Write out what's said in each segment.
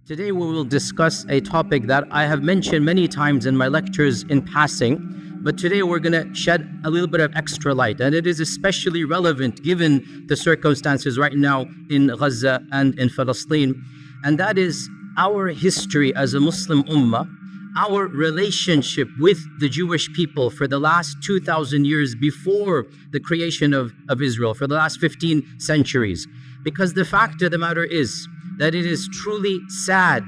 Today we will discuss a topic that I have mentioned many times in my lectures in passing, but today we're going to shed a little bit of extra light, and it is especially relevant given the circumstances right now in Gaza and in Palestine, and that is our history as a Muslim ummah, our relationship with the Jewish people for the last 2,000 years before the creation of Israel, for the last 15 centuries. Because the fact of the matter is that it is truly sad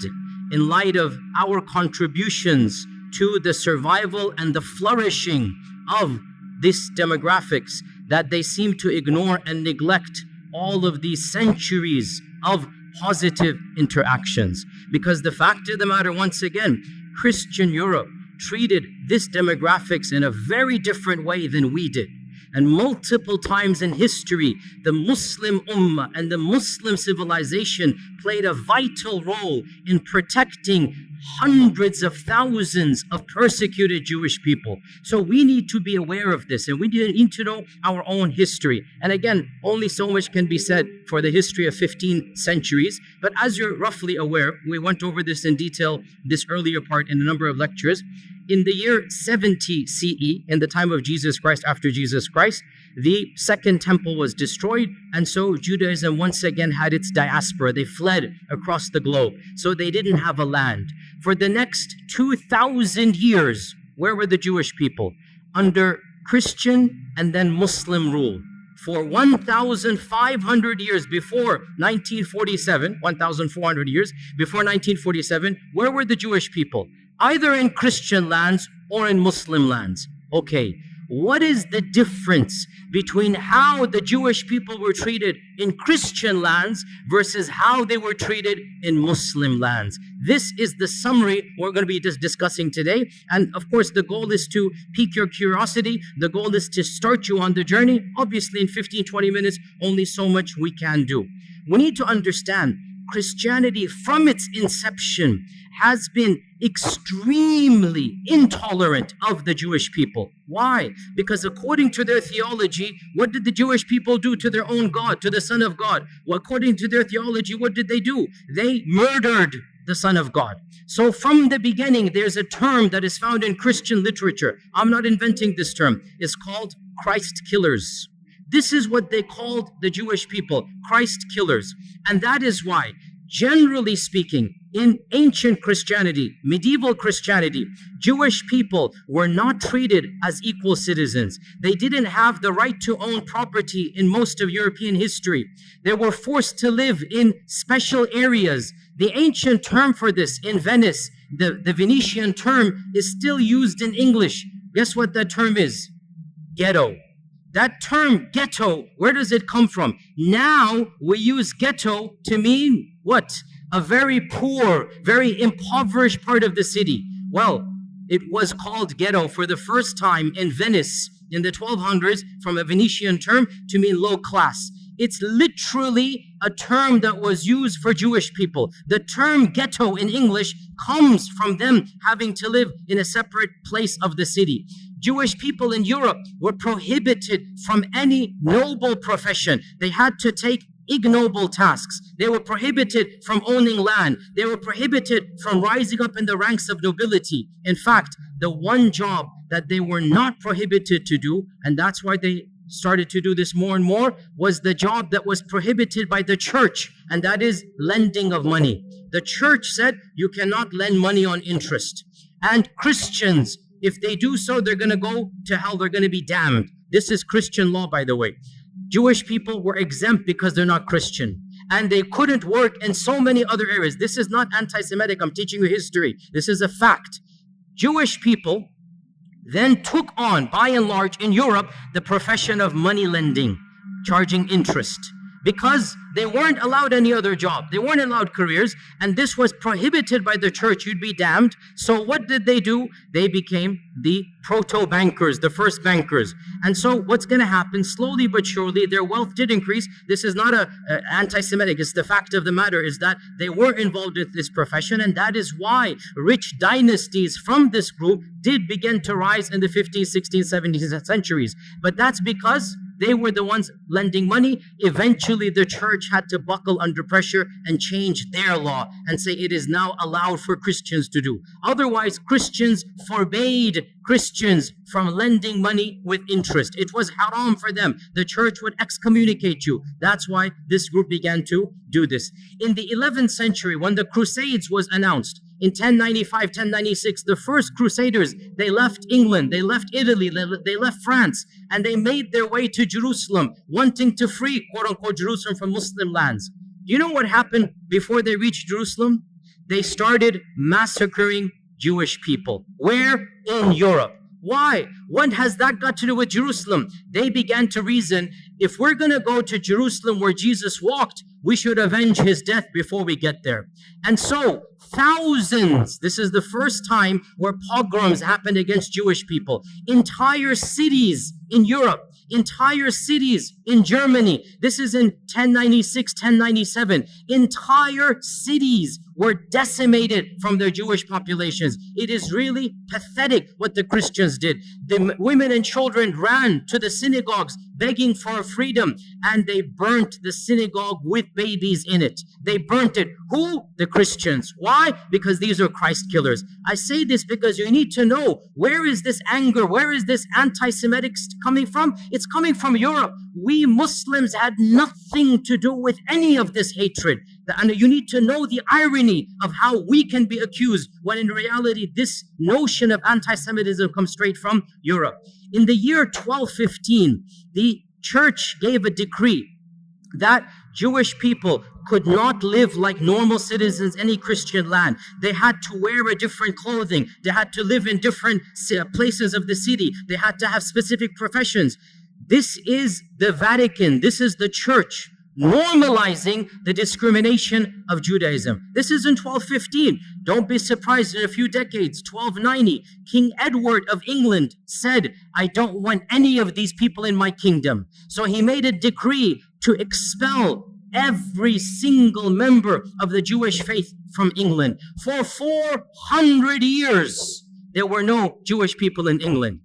in light of our contributions to the survival and the flourishing of these demographics that they seem to ignore and neglect all of these centuries of positive interactions. Because the fact of the matter, once again, Christian Europe treated this demographics in a very different way than we did. And multiple times in history, the Muslim Ummah and the Muslim civilization played a vital role in protecting hundreds of thousands of persecuted Jewish people. So we need to be aware of this, and we need to know our own history. And again, only so much can be said for the history of 15 centuries. But as you're roughly aware, we went over this in detail this earlier part in a number of lectures. In the year 70 CE, in the time of Jesus Christ, after Jesus Christ, the second temple was destroyed, and so Judaism once again had its diaspora. They fled across the globe, so they didn't have a land. For the next 2,000 years, where were the Jewish people? Under Christian and then Muslim rule. For 1,500 years before 1947, 1,400 years before 1947, where were the Jewish people? Either in Christian lands or in Muslim lands. Okay, what is the difference between how the Jewish people were treated in Christian lands versus how they were treated in Muslim lands? This is the summary we're going to be discussing today. And of course, the goal is to pique your curiosity. The goal is to start you on the journey. Obviously, in 15, 20 minutes, only so much we can do. We need to understand Christianity from its inception has been extremely intolerant of the Jewish people. Why? Because according to their theology, what did the Jewish people do to their own God, to the Son of God? Well, according to their theology, what did they do? They murdered the Son of God. So from the beginning, there's a term that is found in Christian literature. I'm not inventing this term. It's called Christ killers. This is what they called the Jewish people, Christ killers. And that is why, generally speaking, in ancient Christianity, medieval Christianity, Jewish people were not treated as equal citizens. They didn't have the right to own property in most of European history. They were forced to live in special areas. The ancient term for this in Venice, the Venetian term, is still used in English. Guess what that term is? Ghetto. That term, ghetto, where does it come from? Now we use ghetto to mean what? A very poor, very impoverished part of the city. Well, it was called ghetto for the first time in Venice in the 1200s from a Venetian term to mean low class. It's literally a term that was used for Jewish people. The term ghetto in English comes from them having to live in a separate place of the city. Jewish people in Europe were prohibited from any noble profession. They had to take ignoble tasks. They were prohibited from owning land. They were prohibited from rising up in the ranks of nobility. In fact, the one job that they were not prohibited to do, and that's why they started to do this more and more, was the job that was prohibited by the church, and that is lending of money. The church said you cannot lend money on interest. And Christians, if they do so, they're going to go to hell. They're going to be damned. This is Christian law, by the way. Jewish people were exempt because they're not Christian. And they couldn't work in so many other areas. This is not anti-Semitic. I'm teaching you history. This is a fact. Jewish people then took on, by and large, in Europe, the profession of money lending, charging interest. Because they weren't allowed any other job. They weren't allowed careers, and this was prohibited by the church. You'd be damned. So what did they do? They became the proto-bankers, the first bankers. And so what's going to happen, slowly but surely, their wealth did increase. This is not a anti-Semitic. It's the fact of the matter is that they were involved in this profession, and that is why rich dynasties from this group did begin to rise in the 15th, 16th, 17th centuries. But that's because They were the ones lending money. Eventually, the church had to buckle under pressure and change their law and say it is now allowed for Christians to do. Otherwise, Christians forbade Christians from lending money with interest. It was haram for them. The church would excommunicate you. That's why this group began to do this. In the 11th century, when the Crusades was announced, in 1095, 1096, the first Crusaders, they left England, they left Italy, they left France, and they made their way to Jerusalem, wanting to free, quote-unquote, Jerusalem from Muslim lands. Do you know what happened before they reached Jerusalem? They started massacring Jewish people. Where? In Europe. Why? What has that got to do with Jerusalem? They began to reason, if we're going to go to Jerusalem where Jesus walked, we should avenge his death before we get there. And so, thousands, this is the first time where pogroms happened against Jewish people. Entire cities in Europe, entire cities in Germany, this is in 1096, 1097, entire cities were decimated from their Jewish populations. It is really pathetic what the Christians did. The women and children ran to the synagogues begging for freedom, and they burnt the synagogue with babies in it. They burnt it. Who? The Christians. Why? Because these are Christ killers. I say this because you need to know, where is this anger? Where is this anti-Semitic coming from? It's coming from Europe. We Muslims had nothing to do with any of this hatred. And you need to know the irony of how we can be accused when in reality this notion of anti-Semitism comes straight from Europe. In the year 1215, the church gave a decree that Jewish people could not live like normal citizens in any Christian land. They had to wear a different clothing. They had to live in different places of the city. They had to have specific professions. This is the Vatican. This is the church normalizing the discrimination of Judaism. This is in 1215. Don't be surprised in a few decades, 1290, King Edward of England said, I don't want any of these people in my kingdom. So he made a decree to expel every single member of the Jewish faith from England. For 400 years, there were no Jewish people in England.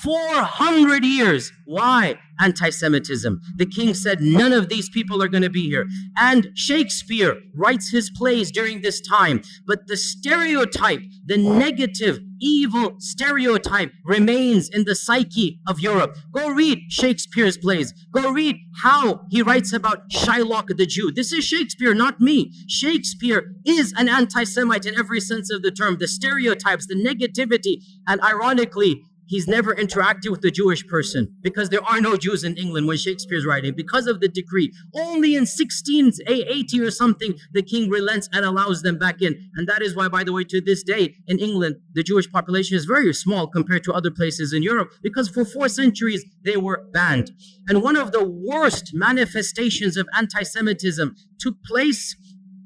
400 years. Why? Anti-Semitism. The king said, none of these people are going to be here. And Shakespeare writes his plays during this time. But the stereotype, the negative, evil stereotype remains in the psyche of Europe. Go read Shakespeare's plays. Go read how he writes about Shylock the Jew. This is Shakespeare, not me. Shakespeare is an anti-Semite in every sense of the term. The stereotypes, the negativity, and ironically, he's never interacted with the Jewish person because there are no Jews in England when Shakespeare's writing because of the decree. Only in 1680 or something, the king relents and allows them back in. And that is why, by the way, to this day in England, the Jewish population is very small compared to other places in Europe because for 4 centuries, they were banned. And one of the worst manifestations of anti-Semitism took place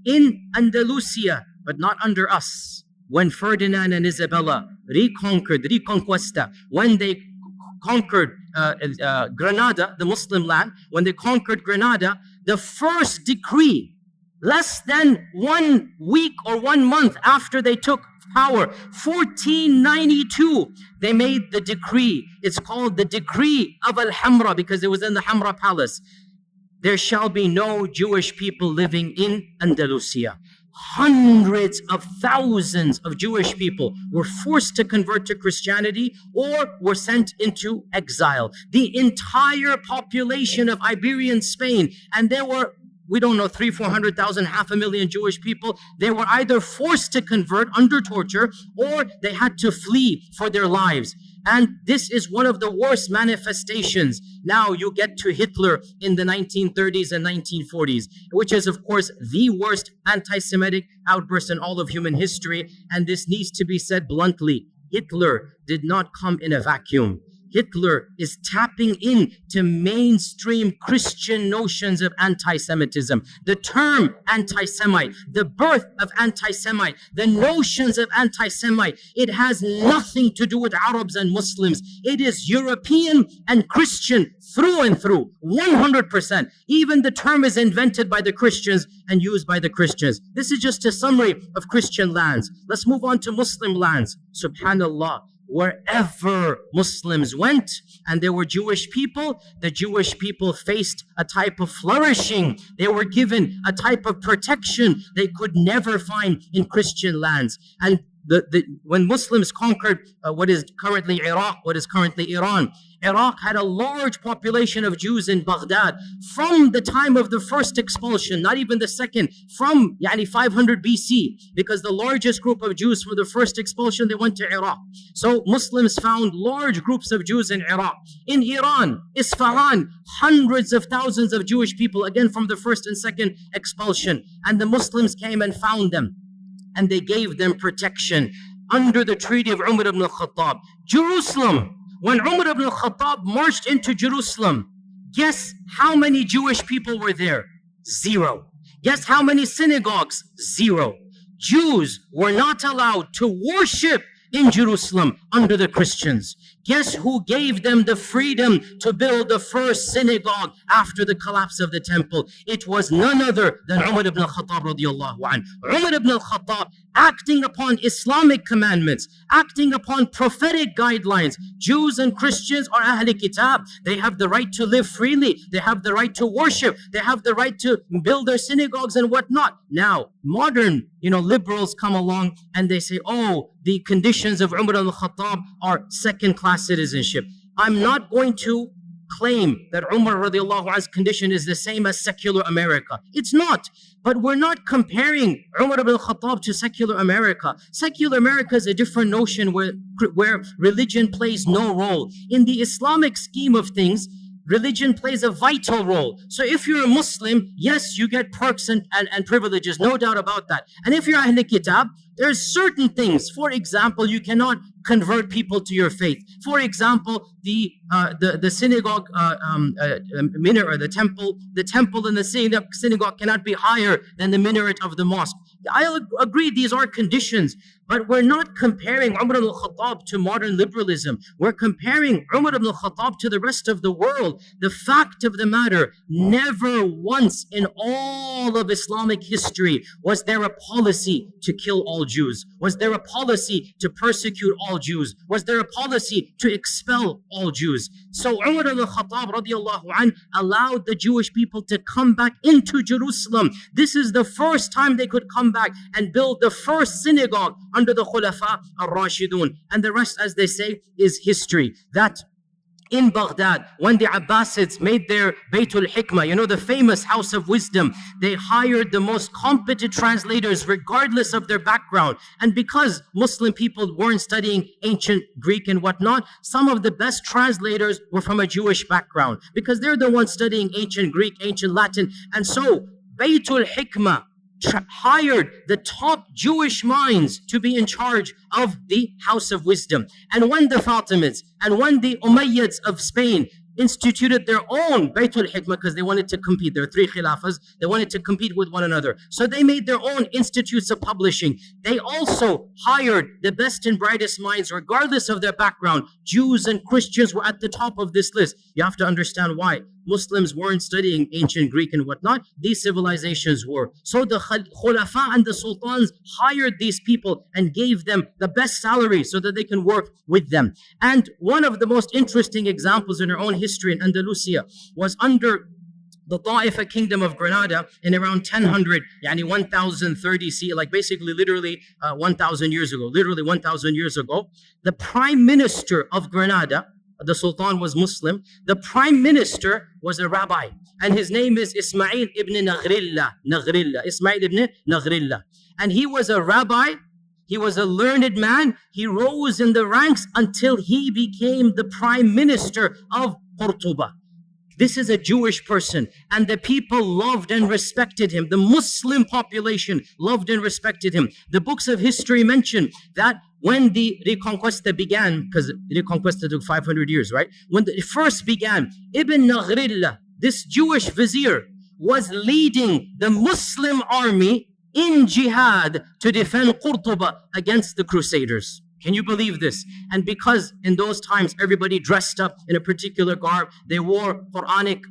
in Andalusia, but not under us. When Ferdinand and Isabella Reconquista, when they conquered Granada, the Muslim land, when they conquered Granada, the first decree, less than 1 week or 1 month after they took power, 1492, they made the decree. It's called the Decree of Al-Hamra because it was in the Hamra Palace. There shall be no Jewish people living in Andalusia. Hundreds of thousands of Jewish people were forced to convert to Christianity or were sent into exile. The entire population of Iberian Spain, and there were, we don't know, 300,000, 400,000, 500,000 Jewish people, they were either forced to convert under torture or they had to flee for their lives. And this is one of the worst manifestations. Now you get to Hitler in the 1930s and 1940s, which is, of course, the worst anti-Semitic outburst in all of human history. And this needs to be said bluntly. Hitler did not come in a vacuum. Hitler is tapping into mainstream Christian notions of anti-Semitism. The term anti-Semite, the birth of anti-Semite, the notions of anti-Semite, it has nothing to do with Arabs and Muslims. It is European and Christian through and through, 100%. Even the term is invented by the Christians and used by the Christians. This is just a summary of Christian lands. Let's move on to Muslim lands. Subhanallah. wherever Muslims went and there were Jewish people, the Jewish people faced a type of flourishing. They were given a type of protection they could never find in Christian lands. And when Muslims conquered what is currently Iraq, what is currently Iran, Iraq had a large population of Jews in Baghdad from the time of the first expulsion, not even the second, from 500 BC, because the largest group of Jews for the first expulsion, they went to Iraq. So Muslims found large groups of Jews in Iraq. In Iran, Isfahan, hundreds of thousands of Jewish people, again from the first and second expulsion. And the Muslims came and found them, and they gave them protection under the Treaty of Umar ibn al-Khattab. Jerusalem, when Umar ibn al-Khattab marched into Jerusalem, guess how many Jewish people were there? 0. Guess how many synagogues? 0. Jews were not allowed to worship in Jerusalem under the Christians. Guess who gave them the freedom to build the first synagogue after the collapse of the temple? It was none other than Umar ibn al-Khattab radiallahu anhu. Umar ibn al-Khattab, acting upon Islamic commandments, acting upon prophetic guidelines. Jews and Christians are Ahl Kitab. They have the right to live freely. They have the right to worship. They have the right to build their synagogues and whatnot. Now, modern, liberals come along and they say, oh, the conditions of Umar al-Khattab are second-class citizenship. I'm not going to claim that Umar radiallahu anhu's condition is the same as secular America. It's not. But we're not comparing Umar ibn al-Khattab to secular America. Secular America is a different notion where religion plays no role. In the Islamic scheme of things, religion plays a vital role. So if you're a Muslim, yes, you get perks and privileges, no doubt about that. And if you're Ahl Kitab, there's certain things. For example, you cannot convert people to your faith. For example, the synagogue minaret, or the temple in the synagogue cannot be higher than the minaret of the mosque. I agree, these are conditions, but we're not comparing Umar ibn al-Khattab to modern liberalism. We're comparing Umar ibn al-Khattab to the rest of the world. The fact of the matter, never once in all of Islamic history was there a policy to kill all Jews. Was there a policy to persecute all Jews? Was there a policy to expel all Jews? So Umar ibn al-Khattab radiallahu anh allowed the Jewish people to come back into Jerusalem. This is the first time they could come back and build the first synagogue under the Khulafa al-Rashidun. And the rest, as they say, is history. That in Baghdad, when the Abbasids made their Baytul Hikmah, the famous house of wisdom, they hired the most competent translators regardless of their background. And because Muslim people weren't studying ancient Greek and whatnot, some of the best translators were from a Jewish background because they're the ones studying ancient Greek, ancient Latin. And so Baytul Hikmah hired the top Jewish minds to be in charge of the House of Wisdom. And when the Fatimids and when the Umayyads of Spain instituted their own Baytul Hikmah, because they wanted to compete, there are 3 khilafas, they wanted to compete with one another. So they made their own institutes of publishing. They also hired the best and brightest minds, regardless of their background. Jews and Christians were at the top of this list. You have to understand why. Muslims weren't studying ancient Greek and whatnot. These civilizations were. So the Khulafa and the Sultans hired these people and gave them the best salary so that they can work with them. And one of the most interesting examples in our own history in Andalusia was under the Ta'ifa kingdom of Granada in around 1000, 1030 CE, like basically literally 1000 years ago, the prime minister of Granada, the Sultan was Muslim. The prime minister was a rabbi, and his name is Ismail ibn Ismail ibn Naghrilla. And he was a rabbi. He was a learned man. He rose in the ranks until he became the prime minister of Cordoba. This is a Jewish person, and the people loved and respected him. The Muslim population loved and respected him. The books of history mention that when the Reconquista began, because Reconquista took 500 years, right? When it first began, Ibn Naghrilla, this Jewish vizier, was leading the Muslim army in jihad to defend Cordoba against the Crusaders. Can you believe this? And because in those times everybody dressed up in a particular garb, they wore Quranic,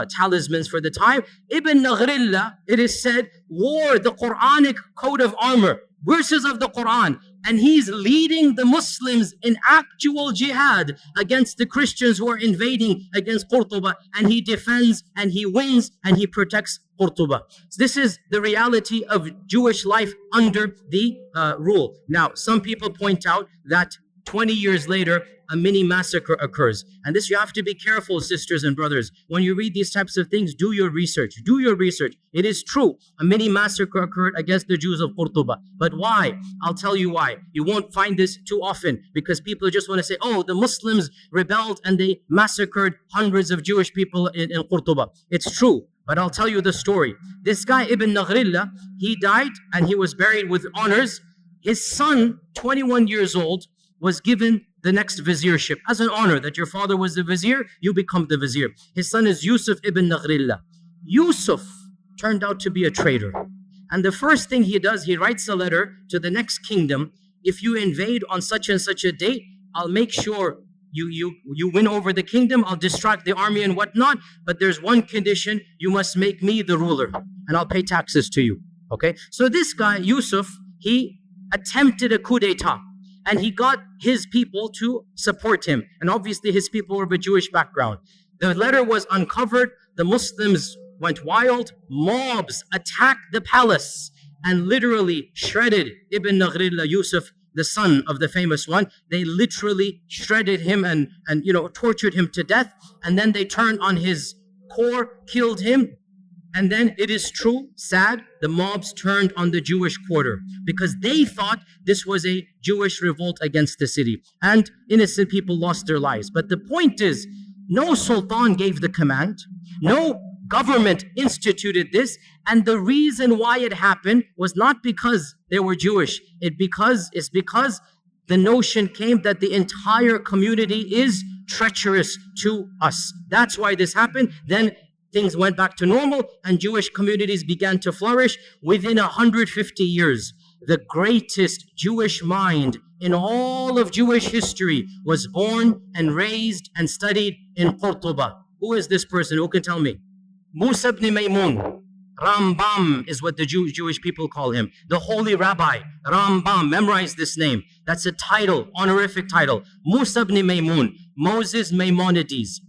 talismans for the time. Ibn Naghrilla, it is said, wore the Quranic coat of armor, verses of the Quran, And he's leading the Muslims in actual jihad against the Christians who are invading against Qurtuba. And he defends and he wins and he protects Qurtuba. So this is the reality of Jewish life under the rule. Now, some people point out that 20 years later, a mini massacre occurs. And this, you have to be careful, sisters and brothers. When you read these types of things, do your research. Do your research. It is true. A mini massacre occurred against the Jews of Qurtuba. But why? I'll tell you why. You won't find this too often because people just want to say, oh, the Muslims rebelled and they massacred hundreds of Jewish people in Qurtuba. It's true. But I'll tell you the story. This guy, Ibn Naghrillah, he died and he was buried with honors. His son, 21 years old, was given the next viziership as an honor that your father was the vizier, you become the vizier. His son is Yusuf ibn Naghrillah. Yusuf turned out to be a traitor. And the first thing he does, he writes a letter to the next kingdom. If you invade on such and such a date, I'll make sure you win over the kingdom. I'll distract the army and whatnot. But there's one condition, you must make me the ruler and I'll pay taxes to you. Okay? So this guy, Yusuf, he attempted a coup d'etat. And he got his people to support him. And obviously his people were of a Jewish background. The letter was uncovered. The Muslims went wild. Mobs attacked the palace and literally shredded Ibn Naghrillah, Yusuf, the son of the famous one. They literally shredded him and tortured him to death. And then they turned on his core, killed him. And then it is true, sad, the mobs turned on the Jewish quarter because they thought this was a Jewish revolt against the city. And innocent people lost their lives. But the point is, no sultan gave the command. No government instituted this. And the reason why it happened was not because they were Jewish. It's because the notion came that the entire community is treacherous to us. That's why this happened. Then things went back to normal and Jewish communities began to flourish. Within 150 years, the greatest Jewish mind in all of Jewish history was born and raised and studied in Qurtuba. Who is this person? Who can tell me? Musa ibn Maymun. Rambam is what the Jewish people call him. The holy rabbi, Rambam. Memorize this name. That's a title, honorific title. Musa ibn Maymun, Moses Maimonides.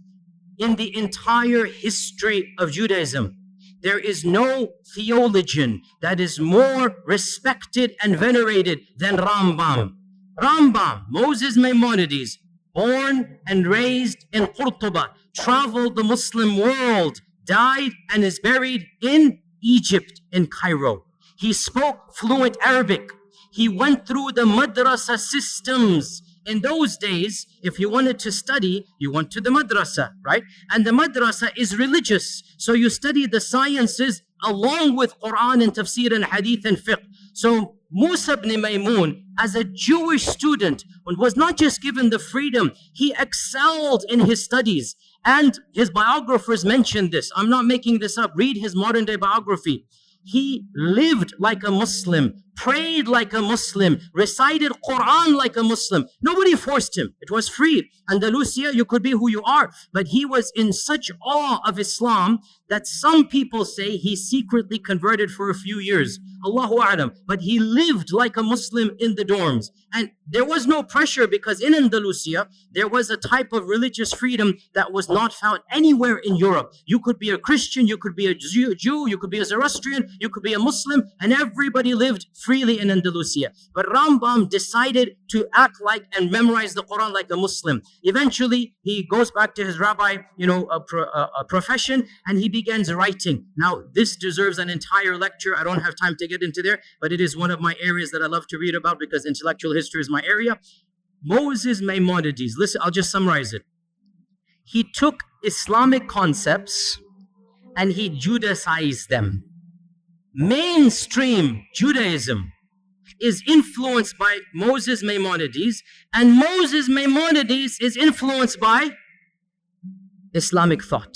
In the entire history of Judaism, there is no theologian that is more respected and venerated than Rambam. Rambam, Moses Maimonides, born and raised in Qurtuba, traveled the Muslim world, died and is buried in Egypt, in Cairo. He spoke fluent Arabic. He went through the madrasa systems. In those days, if you wanted to study, you went to the madrasa, right? And the madrasa is religious. So you study the sciences along with Quran and tafsir and hadith and fiqh. So Musa ibn Maymun, as a Jewish student, was not just given the freedom, he excelled in his studies. And his biographers mentioned this. I'm not making this up. Read his modern day biography. He lived like a Muslim, prayed like a Muslim, recited Quran like a Muslim. Nobody forced him. It was free. Andalusia, you could be who you are. But he was in such awe of Islam that some people say he secretly converted for a few years. Allahu A'lam. But he lived like a Muslim in the dorms. And there was no pressure because in Andalusia, there was a type of religious freedom that was not found anywhere in Europe. You could be a Christian, you could be a Jew, you could be a Zoroastrian, you could be a Muslim, and everybody lived freely in Andalusia. But Rambam decided to act like and memorize the Quran like a Muslim. Eventually, he goes back to his rabbi, profession, and he begins writing. Now, this deserves an entire lecture. I don't have time to get into there, but it is one of my areas that I love to read about because intellectual history is my area. Moses Maimonides, listen, I'll just summarize it. He took Islamic concepts and he Judaized them. Mainstream Judaism is influenced by Moses Maimonides, and Moses Maimonides is influenced by Islamic thought.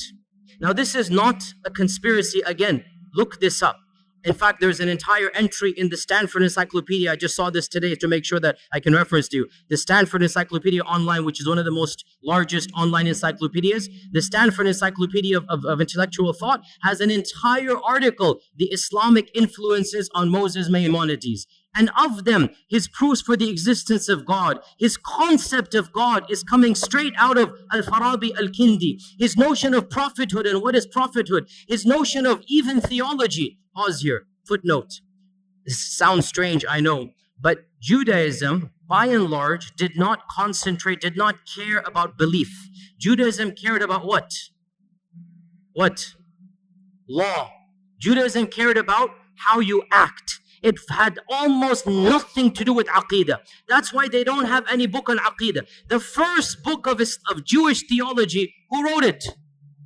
Now, this is not a conspiracy. Again, look this up. In fact, there's an entire entry in the Stanford Encyclopedia. I just saw this today to make sure that I can reference to you. The Stanford Encyclopedia Online, which is one of the most largest online encyclopedias. The Stanford Encyclopedia of Intellectual Thought has an entire article, The Islamic Influences on Moses Maimonides. And of them, his proofs for the existence of God, his concept of God is coming straight out of Al-Farabi Al-Kindi. His notion of prophethood and what is prophethood, his notion of even theology. Pause here, footnote. This sounds strange, I know, but Judaism, by and large, did not concentrate, did not care about belief. Judaism cared about what? What? Law. Judaism cared about how you act. It had almost nothing to do with Aqidah. That's why they don't have any book on Aqidah. The first book of Jewish theology, who wrote it?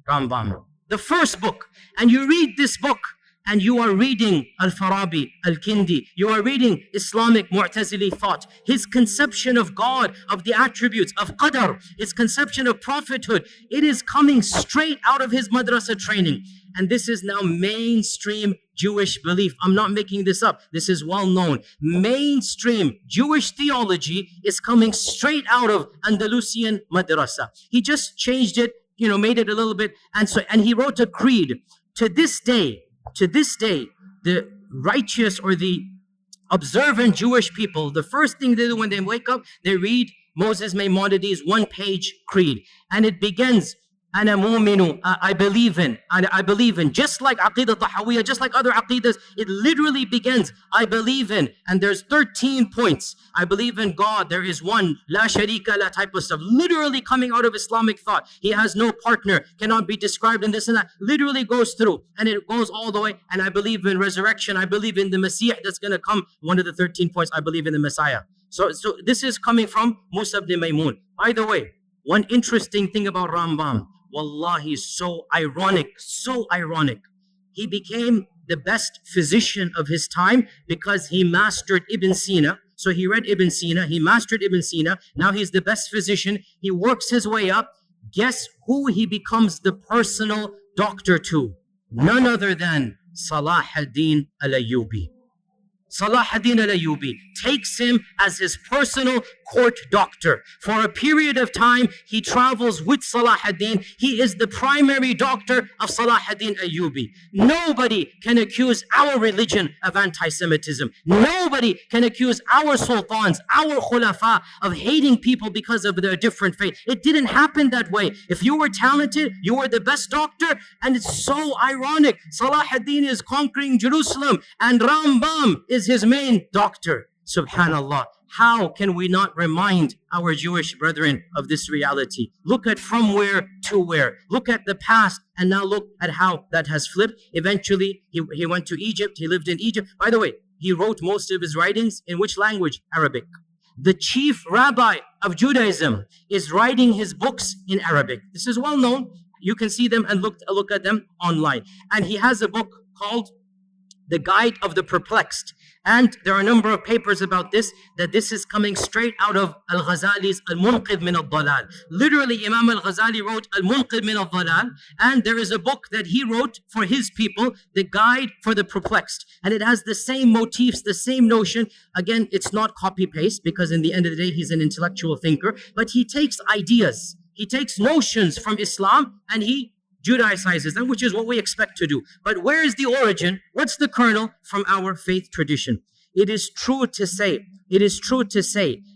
Rambam. The first book. And you read this book, and you are reading Al-Farabi, Al-Kindi. You are reading Islamic Mu'tazili thought. His conception of God, of the attributes, of Qadr, his conception of prophethood, it is coming straight out of his madrasa training. And this is now mainstream Jewish belief. I'm not making this up. This is well known. Mainstream Jewish theology is coming straight out of Andalusian madrasa. He just changed it, made it a little bit. And he wrote a creed. To this day, the righteous or the observant Jewish people, the first thing they do when they wake up, they read Moses Maimonides' one-page creed. And it begins, Ana mu'minu, I believe in. Just like Aqidah Tahawiyya, just like other Aqidas, it literally begins, I believe in. And there's 13 points. I believe in God, there is one, la sharika la type of stuff. Literally coming out of Islamic thought. He has no partner, cannot be described in this and that. Literally goes through, and it goes all the way. And I believe in resurrection. I believe in the Messiah that's going to come. One of the 13 points, I believe in the Messiah. So this is coming from Musa ibn Maymun. By the way, one interesting thing about Rambam, wallahi, so ironic. He became the best physician of his time because he mastered Ibn Sina. So he read Ibn Sina, he mastered Ibn Sina. Now he's the best physician. He works his way up. Guess who he becomes the personal doctor to? None other than Salah ad-Din al-Ayyubi. Salah ad-Din al-Ayyubi takes him as his personal court doctor. For a period of time, he travels with Salah ad-Din. He is the primary doctor of Salah ad-Din Ayyubi. Nobody can accuse our religion of anti-Semitism. Nobody can accuse our sultans, our khulafa of hating people because of their different faith. It didn't happen that way. If you were talented, you were the best doctor. And it's so ironic. Salah ad-Din is conquering Jerusalem and Rambam is his main doctor. Subhanallah. How can we not remind our Jewish brethren of this reality? Look at from where to where. Look at the past and now look at how that has flipped. Eventually, he went to Egypt. He lived in Egypt. By the way, he wrote most of his writings in which language? Arabic. The chief rabbi of Judaism is writing his books in Arabic. This is well known. You can see them and look at them online. And he has a book called The Guide of the Perplexed. And there are a number of papers about this, that this is coming straight out of Al-Ghazali's Al-Munqidh min al-Dalal. Literally, Imam Al-Ghazali wrote Al-Munqidh min al-Dalal, and there is a book that he wrote for his people, The Guide for the Perplexed. And it has the same motifs, the same notion. Again, it's not copy-paste, because in the end of the day, he's an intellectual thinker, but he takes ideas, he takes notions from Islam, and he Judaizes them, which is what we expect to do. But where is the origin? What's the kernel? From our faith tradition. It is true to say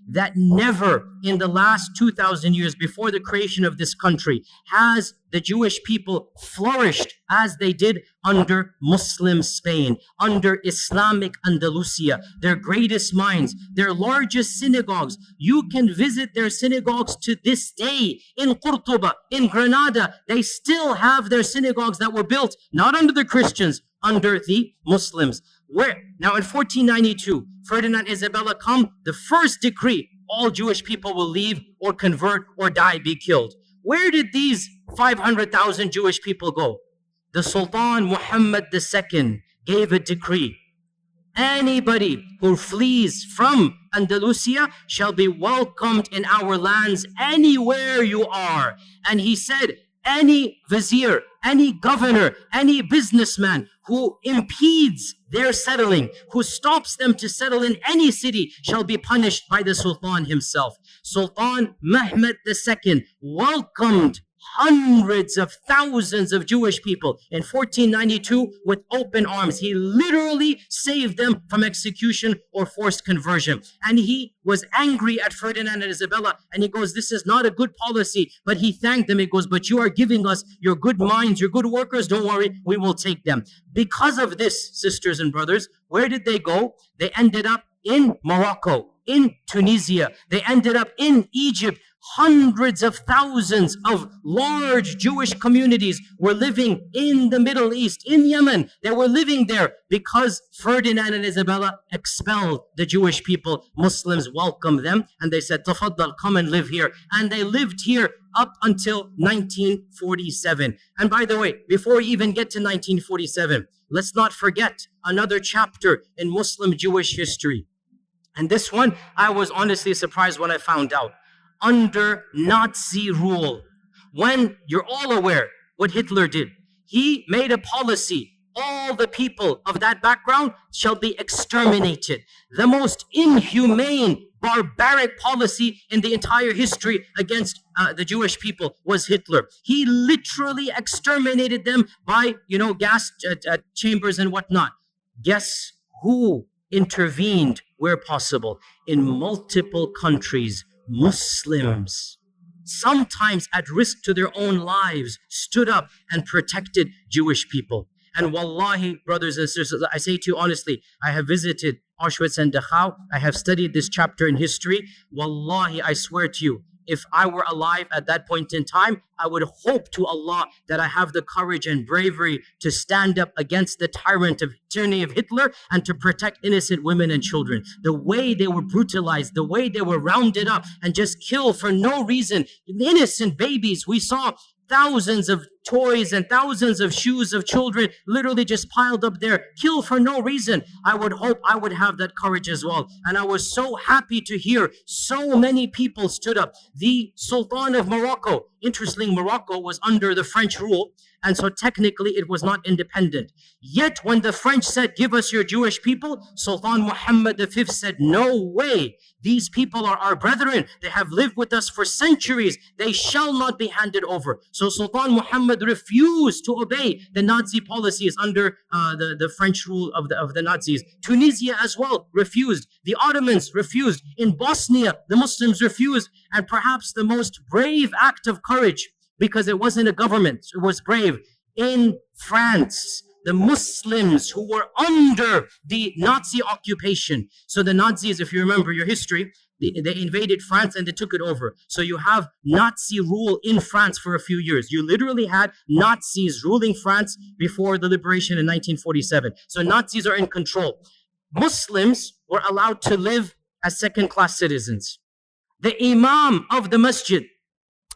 that never in the last 2,000 years before the creation of this country has the Jewish people flourished as they did under Muslim Spain, under Islamic Andalusia, their greatest minds, their largest synagogues. You can visit their synagogues to this day in Qurtuba, in Granada. They still have their synagogues that were built not under the Christians, under the Muslims. Where now in 1492, Ferdinand Isabella come, the first decree, all Jewish people will leave or convert or die, be killed. Where did these 500,000 Jewish people go? The Sultan Muhammad II gave a decree. Anybody who flees from Andalusia shall be welcomed in our lands anywhere you are. And he said, any vizier, any governor, any businessman who impedes their settling, who stops them to settle in any city, shall be punished by the Sultan himself. Sultan Mehmed II welcomed hundreds of thousands of Jewish people in 1492 with open arms. He literally saved them from execution or forced conversion. And he was angry at Ferdinand and Isabella, and he goes, this is not a good policy. But he thanked them. He goes, but you are giving us your good minds, your good workers. Don't worry, we will take them. Because of this, sisters and brothers, where did they go? They ended up in Morocco, in Tunisia. They ended up in Egypt. Hundreds of thousands of large Jewish communities were living in the Middle East, in Yemen. They were living there because Ferdinand and Isabella expelled the Jewish people. Muslims welcomed them and they said, Tafaddal, come and live here. And they lived here up until 1947. And by the way, before we even get to 1947, let's not forget another chapter in Muslim Jewish history. And this one, I was honestly surprised when I found out. Under Nazi rule, when you're all aware what Hitler did, he made a policy. All the people of that background shall be exterminated. The most inhumane, barbaric policy in the entire history against the Jewish people was Hitler. He literally exterminated them by, gas chambers and whatnot. Guess who intervened where possible? In multiple countries, Muslims, sometimes at risk to their own lives, stood up and protected Jewish people. And wallahi, brothers and sisters, I say to you honestly, I have visited Auschwitz and Dachau. I have studied this chapter in history. Wallahi, I swear to you, if I were alive at that point in time, I would hope to Allah that I have the courage and bravery to stand up against the tyranny of Hitler and to protect innocent women and children. The way they were brutalized, the way they were rounded up and just killed for no reason. Innocent babies, we saw thousands of toys and thousands of shoes of children literally just piled up there, killed for no reason. I would hope I would have that courage as well. And I was so happy to hear so many people stood up. The Sultan of Morocco, interestingly, Morocco was under the French rule, and so technically it was not independent. Yet when the French said, give us your Jewish people, Sultan Muhammad V said, no way. These people are our brethren. They have lived with us for centuries. They shall not be handed over. So Sultan Muhammad refused to obey the Nazi policies under the French rule of the Nazis. Tunisia as well refused. The Ottomans refused. In Bosnia, the Muslims refused. And perhaps the most brave act of courage, because it wasn't a government, it was brave. In France, the Muslims who were under the Nazi occupation. So the Nazis, if you remember your history, they invaded France and they took it over. So you have Nazi rule in France for a few years. You literally had Nazis ruling France before the liberation in 1947. So Nazis are in control. Muslims were allowed to live as second-class citizens. The Imam of the Masjid,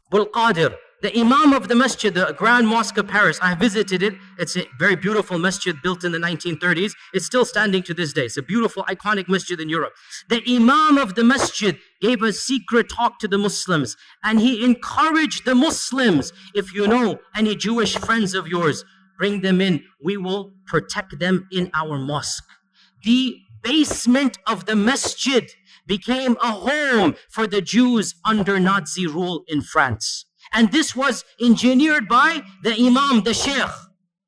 Abul Qadir, the Imam of the Masjid, the Grand Mosque of Paris, I visited it. It's a very beautiful masjid built in the 1930s. It's still standing to this day. It's a beautiful, iconic masjid in Europe. The Imam of the Masjid gave a secret talk to the Muslims, and he encouraged the Muslims, if you know any Jewish friends of yours, bring them in. We will protect them in our mosque. The basement of the masjid became a home for the Jews under Nazi rule in France. And this was engineered by the Imam, the Sheikh.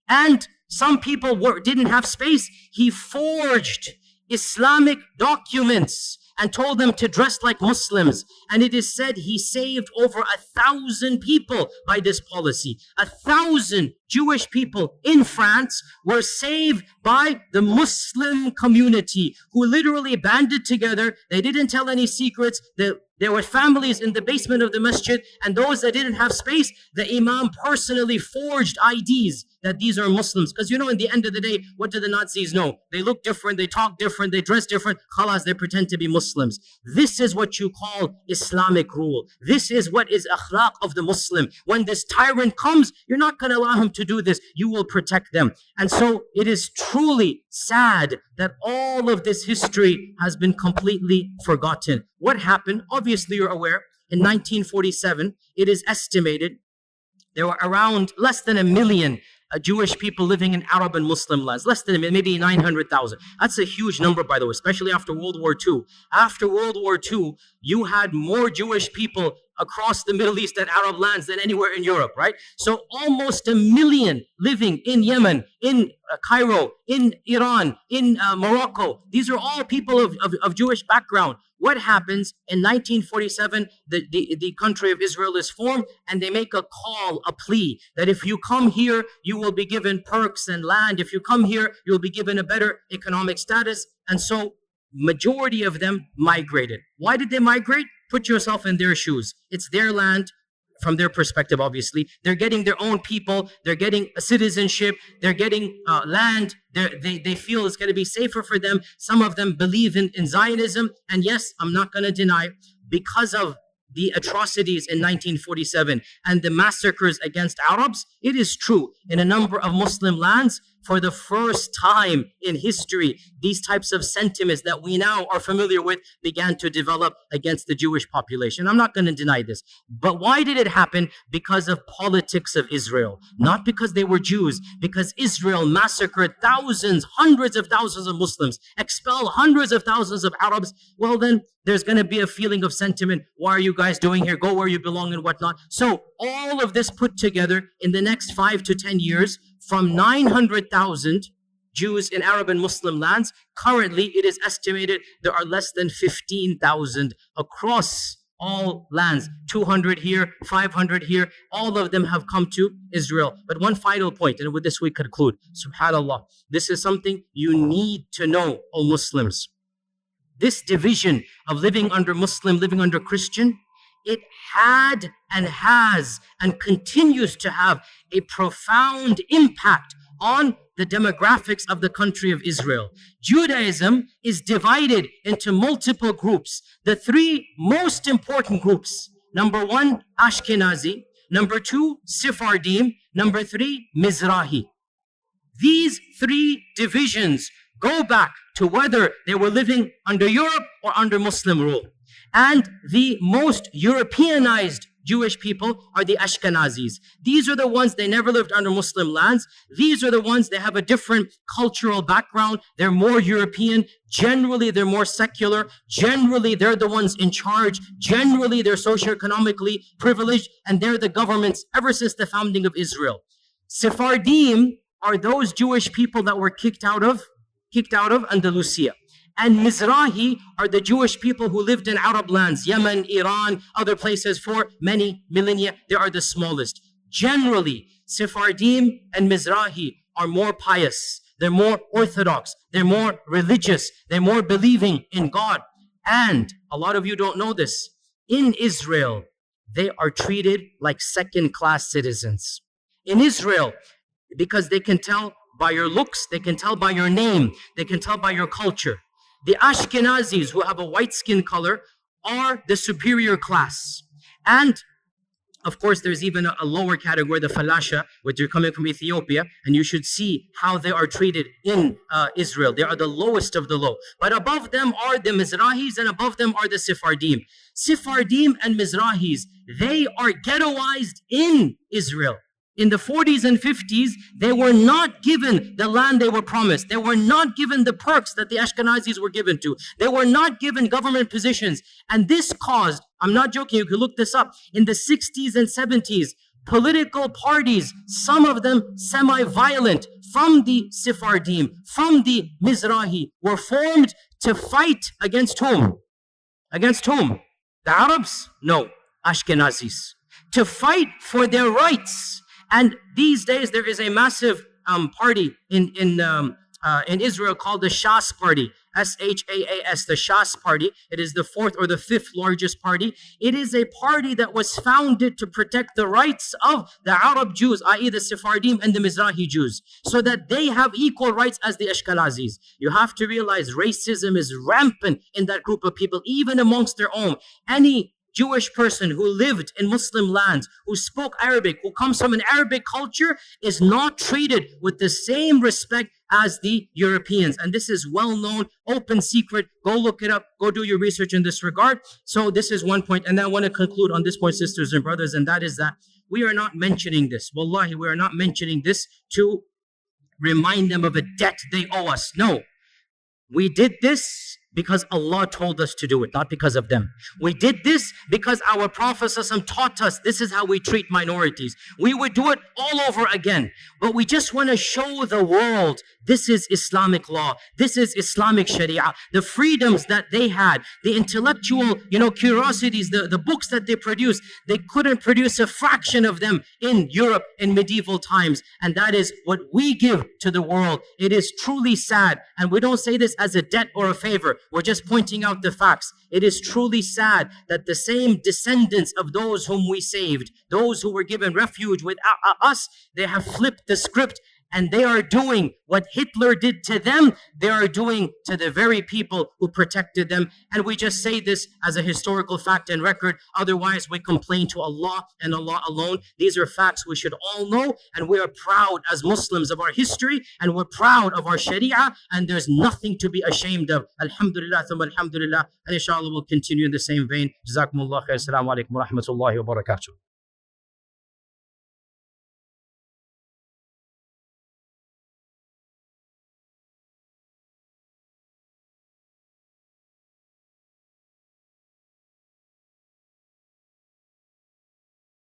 And some people didn't have space. He forged Islamic documents and told them to dress like Muslims. And it is said he saved over 1,000 people by this policy. 1,000 Jewish people in France were saved by the Muslim community who literally banded together. They didn't tell any secrets. There were families in the basement of the masjid, and those that didn't have space, the Imam personally forged IDs that these are Muslims. Because in the end of the day, what do the Nazis know? They look different, they talk different, they dress different. Khalas, they pretend to be Muslims. This is what you call Islamic rule. This is what is akhlaq of the Muslim. When this tyrant comes, you're not going to allow him to do this. You will protect them. And so it is truly sad that all of this history has been completely forgotten. What happened? Obviously, you're aware, in 1947, it is estimated There were around less than a million Jewish people living in Arab and Muslim lands, less than a million, maybe 900,000. That's a huge number, by the way, especially after World War II. After World War II, you had more Jewish people across the Middle East and Arab lands than anywhere in Europe, right? So almost a million living in Yemen, in Cairo, in Iran, in Morocco. These are all people of Jewish background. What happens in 1947? The country of Israel is formed, and they make a call, a plea, that if you come here, you will be given perks and land. If you come here, you'll be given a better economic status. And so majority of them migrated. Why did they migrate? Put yourself in their shoes. It's their land. From their perspective, obviously, they're getting their own people, they're getting a citizenship, they're getting land, they feel it's going to be safer for them. Some of them believe in Zionism, and yes, I'm not going to deny, because of the atrocities in 1947 and the massacres against Arabs, it is true, in a number of Muslim lands, for the first time in history, these types of sentiments that we now are familiar with began to develop against the Jewish population. I'm not going to deny this. But why did it happen? Because of politics of Israel. Not because they were Jews, because Israel massacred thousands, hundreds of thousands of Muslims, expelled hundreds of thousands of Arabs. Well, then there's going to be a feeling of sentiment. Why are you guys doing here? Go where you belong and whatnot. So all of this put together in the next 5 to 10 years, from 900,000 Jews in Arab and Muslim lands, currently it is estimated there are less than 15,000 across all lands. 200 here, 500 here. All of them have come to Israel. But one final point, and with this we conclude. SubhanAllah, this is something you need to know, O Muslims. This division of living under Muslim, living under Christian, it had and has and continues to have a profound impact on the demographics of the country of Israel. Judaism is divided into multiple groups. The three most important groups: number one, Ashkenazi; number two, Sephardim; number three, Mizrahi. These three divisions go back to whether they were living under Europe or under Muslim rule. And the most Europeanized Jewish people are the Ashkenazis. These are the ones, they never lived under Muslim lands. These are the ones, they have a different cultural background. They're more European. Generally, they're more secular. Generally, they're the ones in charge. Generally, they're socioeconomically privileged, and they're the governments ever since the founding of Israel. Sephardim are those Jewish people that were kicked out of Andalusia. And Mizrahi are the Jewish people who lived in Arab lands, Yemen, Iran, other places for many millennia. They are the smallest. Generally, Sephardim and Mizrahi are more pious. They're more orthodox. They're more religious. They're more believing in God. And a lot of you don't know this. In Israel, they are treated like second-class citizens. In Israel, because they can tell by your looks, they can tell by your name, they can tell by your culture. The Ashkenazis, who have a white skin color, are the superior class. And of course, there's even a lower category, the Falasha, which are coming from Ethiopia, and you should see how they are treated in Israel. They are the lowest of the low. But above them are the Mizrahis, and above them are the Sephardim. Sephardim and Mizrahis, they are ghettoized in Israel. In the 40s and 50s, they were not given the land they were promised. They were not given the perks that the Ashkenazis were given to. They were not given government positions. And this caused, I'm not joking, you can look this up, in the 60s and 70s, political parties, some of them semi-violent, from the Sephardim, from the Mizrahi, were formed to fight against whom? Against whom? The Arabs? No, Ashkenazis. To fight for their rights. And these days, there is a massive party in Israel called the Shas Party, S-H-A-A-S, the Shas Party. It is the fourth or the fifth largest party. It is a party that was founded to protect the rights of the Arab Jews, i.e. the Sephardim and the Mizrahi Jews, so that they have equal rights as the Ashkenazis. You have to realize racism is rampant in that group of people, even amongst their own. Any Jewish person who lived in Muslim lands, who spoke Arabic, who comes from an Arabic culture, is not treated with the same respect as the Europeans. And this is well known, open secret. Go look it up. Go do your research in this regard. So this is one point. And I want to conclude on this point, sisters and brothers, and that is that we are not mentioning this. Wallahi, we are not mentioning this to remind them of a debt they owe us. No. We did this because Allah told us to do it, not because of them. We did this because our Prophet ﷺ taught us this is how we treat minorities. We would do it all over again, but we just want to show the world this is Islamic law, this is Islamic Sharia. The freedoms that they had, the intellectual, curiosities, the books that they produced, they couldn't produce a fraction of them in Europe in medieval times. And that is what we give to the world. It is truly sad, and we don't say this as a debt or a favor. We're just pointing out the facts. It is truly sad that the same descendants of those whom we saved, those who were given refuge with us, they have flipped the script, and they are doing what Hitler did to them, they are doing to the very people who protected them. And we just say this as a historical fact and record. Otherwise, we complain to Allah and Allah alone. These are facts we should all know, and we are proud as Muslims of our history, and we're proud of our Sharia, and there's nothing to be ashamed of. Alhamdulillah, thumma alhamdulillah. And inshallah, we'll continue in the same vein. Jazakumullah khair. Assalamu alaikum wa rahmatullahi wa barakatuh.